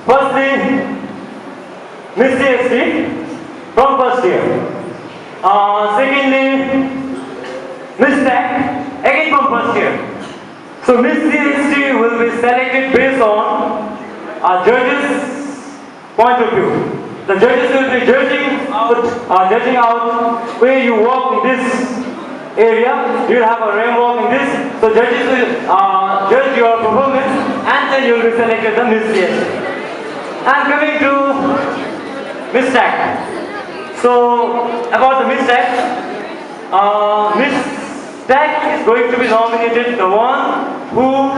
Firstly, Miss CST from first year. Secondly, Miss Tech again from first year. So Miss CST will be selected based on our judges' point of view. The judges will be judging out where you walk in this area. You will have a rain walk in this. So judges will judge your performance, and then you will be selected the Miss CST. And coming to Miss Tech. So about the Miss Tech, Miss Tech is going to be nominated the one who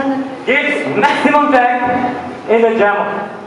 gets maximum tag in the JAMA.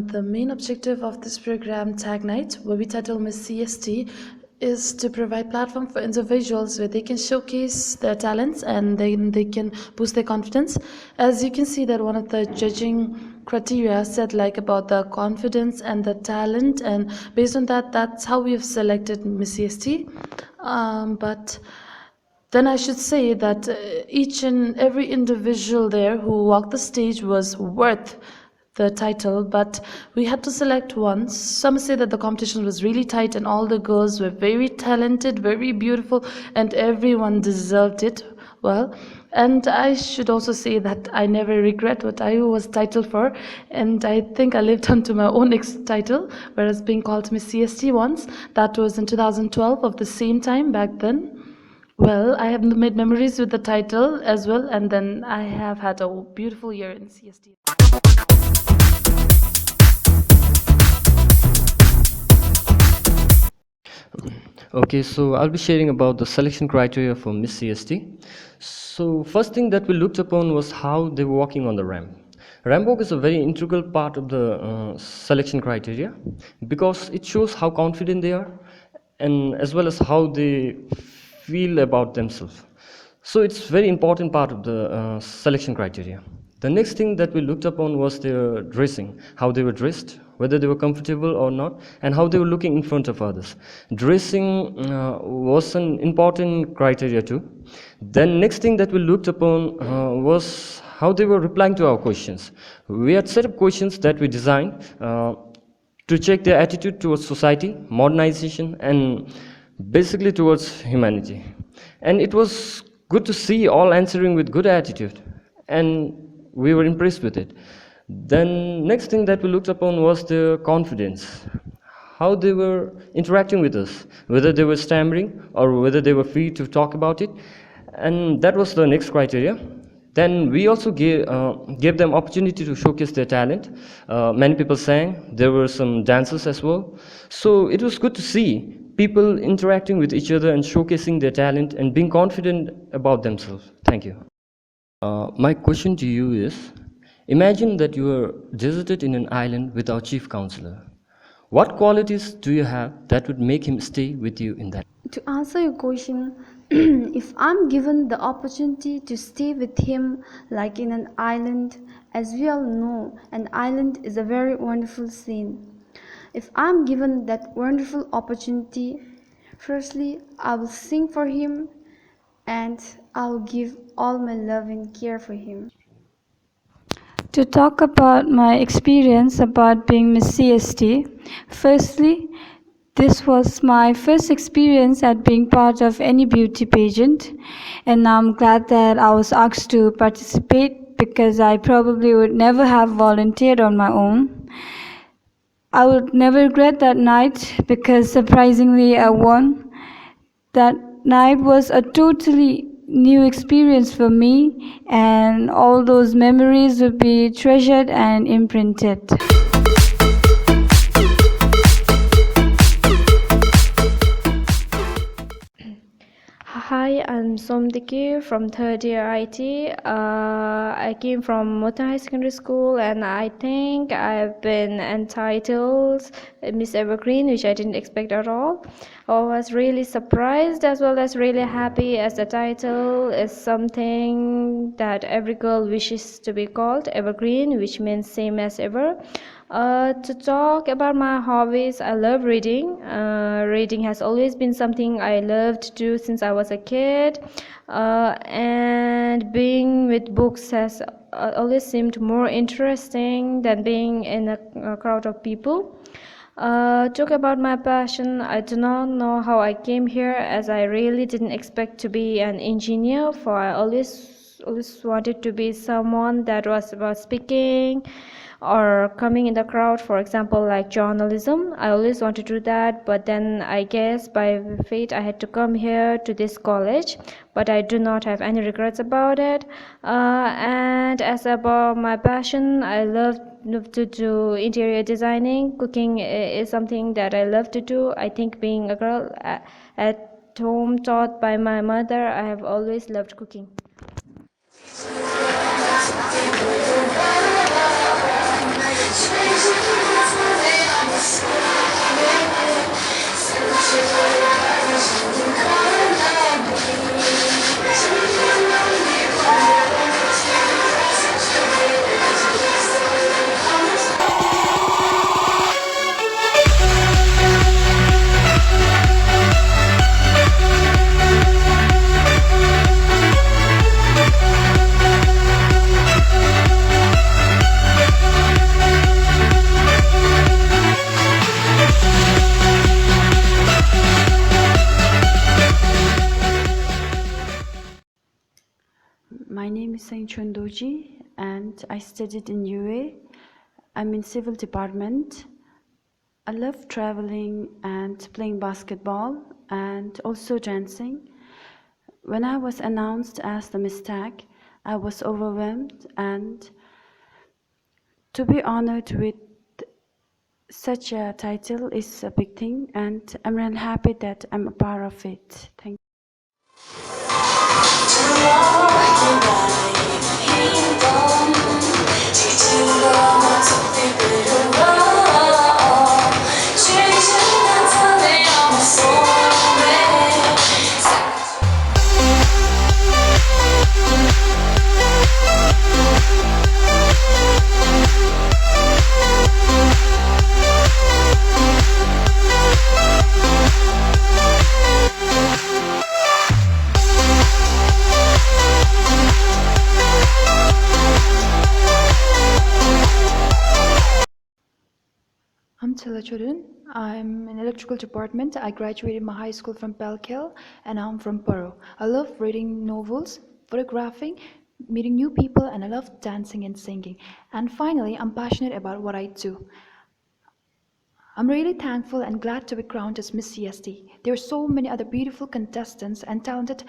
The main objective of this program, Tag Night, where we title Miss CST, is to provide platform for individuals where they can showcase their talents and then they can boost their confidence. As you can see that one of the judging criteria said like about the confidence and the talent, and based on that, that's how we have selected Miss CST. But then I should say that each and every individual there who walked the stage was worth the title, but we had to select one. Some say that the competition was really tight and all the girls were very talented, very beautiful, and everyone deserved it well. And I should also say that I never regret what I was titled for, and I think I lived up to my own title, whereas being called Miss CST once. That was in 2012 of the same time back then. Well, I have made memories with the title as well, and then I have had a beautiful year in CST. Okay, so I'll be sharing about the selection criteria for Miss CST. So first thing that we looked upon was how they were walking on the ramp. Ramp walk is a very integral part of the selection criteria because it shows how confident they are and as well as how they feel about themselves. So it's very important part of the selection criteria. The next thing that we looked upon was their dressing, how they were dressed, whether they were comfortable or not, and how they were looking in front of others. Dressing was an important criteria too. Then next thing that we looked upon was how they were replying to our questions. We had set up questions that we designed to check their attitude towards society, modernization, and basically towards humanity. And it was good to see all answering with good attitude, and we were impressed with it. Then next thing that we looked upon was their confidence, how they were interacting with us, whether they were stammering or whether they were free to talk about it, and that was the next criteria. Then we also gave them opportunity to showcase their talent. Many people sang, there were some dancers as well. So it was good to see people interacting with each other and showcasing their talent and being confident about themselves. Thank you. My question to you is, imagine that you are deserted in an island without chief counselor. What qualities do you have that would make him stay with you in that? To answer your question, if I'm given the opportunity to stay with him like in an island, as we all know, an island is a very wonderful scene. If I'm given that wonderful opportunity, firstly, I will sing for him and I'll give all my love and care for him. To talk about my experience about being Miss CST, firstly, this was my first experience at being part of any beauty pageant, and I'm glad that I was asked to participate because I probably would never have volunteered on my own. I would never regret that night because surprisingly I won. That night was a totally new experience for me, and all those memories will be treasured and imprinted. Hi, I'm Somdiki from third year IT. I came from Mota High Secondary School, and I think I've been entitled Miss Evergreen, which I didn't expect at all. I was really surprised as well as really happy, as the title is something that every girl wishes to be called, Evergreen, which means same as ever. To talk about my hobbies, I love reading. Reading has always been something I loved to do since I was a kid, and being with books has always seemed more interesting than being in a crowd of people. Talk about my passion. I do not know how I came here, as I really didn't expect to be an engineer. For I always wanted to be someone that was about speaking or coming in the crowd, for example, like journalism. I always wanted to do that, but then I guess by fate I had to come here to this college, but I do not have any regrets about it. And as about my passion, I love to do interior designing. Cooking is something that I love to do. I think being a girl at home taught by my mother, I have always loved cooking. My name is Sain Chondoji and I studied in UA. I'm in civil department. I love traveling and playing basketball and also dancing. When I was announced as the Miss TAG, I was overwhelmed, and to be honored with such a title is a big thing, and I'm really happy that I'm a part of it. Thank you. I'm Tila Chudun. I'm in electrical department. I graduated my high school from Pelkel, and I'm from Paro. I love reading novels, photographing, meeting new people, and I love dancing and singing. And finally, I'm passionate about what I do. I'm really thankful and glad to be crowned as Miss CST. There are so many other beautiful contestants and talented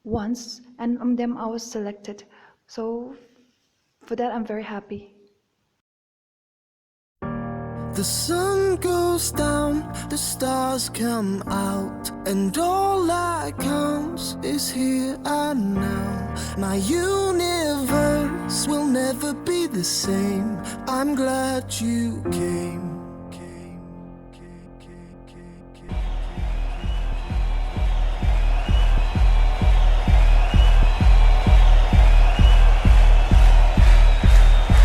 ones, and among them I was selected. So for that, I'm very happy. The sun goes down, the stars come out, and all that counts is here and now. My universe will never be the same. I'm glad you came.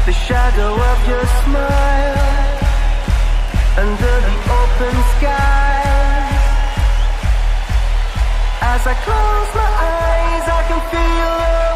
The shadow of your smile under the open sky. As I close my eyes, I can feel